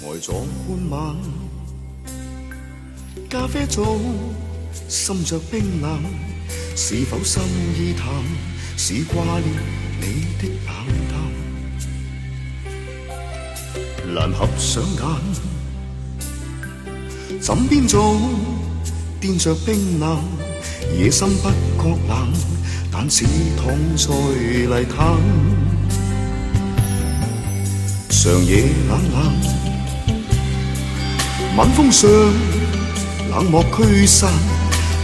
呆坐半晚，咖啡早，心着冰冷，是否心意淡？是掛念你的冷淡，難合上眼。枕邊早，顛着冰冷，夜深不覺冷，但似躺在泥灘。長夜冷冷，晚風上冷漠驅散，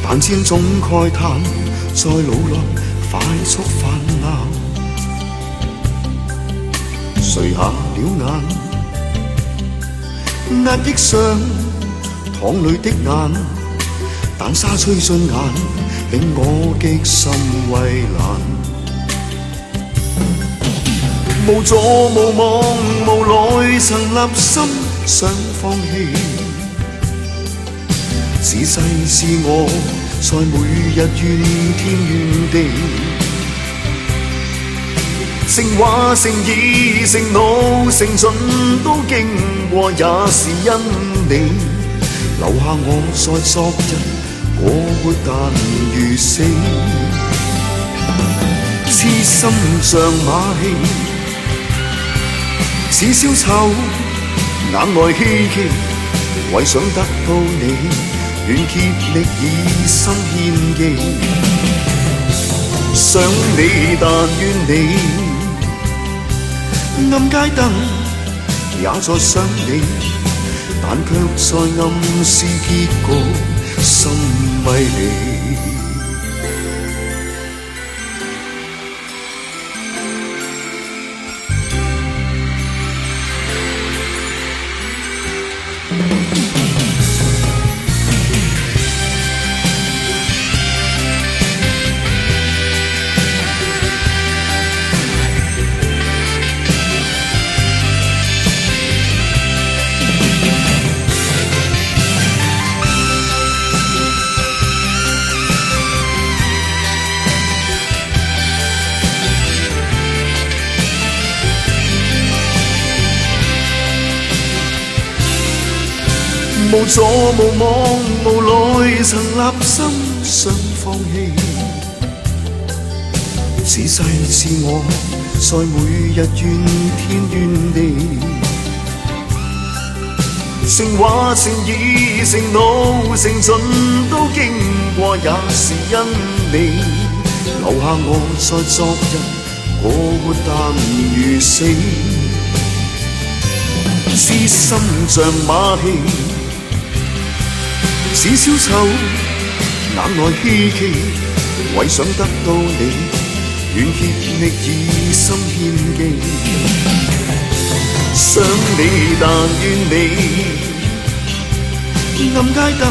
但千種慨嘆，在腦內快速泛濫。垂下了眼，壓抑上淌淚的眼，但沙吹進眼，令我極心為難。無助無望無奈，曾立心想放棄。此世是我在每日怨天怨地，成話成義成怒成盡都經過，也是因你留下我在昨日過活但如死，痴心像馬戲，似小丑眼內希冀，為想得到你，願竭力以心獻技。想你但怨你，暗街燈也在想你，但卻在暗示結局，心迷離。無助無望無奈，曾立心想放棄。此世是我在每日怨天怨地，成話成義成怒成盡都經過，也是因你留下我在昨日過活但如死，痴心像馬戲，似小丑眼內希冀，為想得到你，願竭力以心獻技。想你但怨你，暗街燈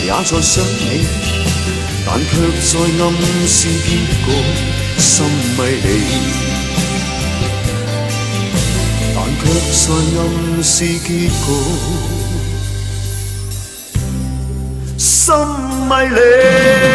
也在想你，但卻在暗示結局，心迷離。但卻在暗示結局，心迷離。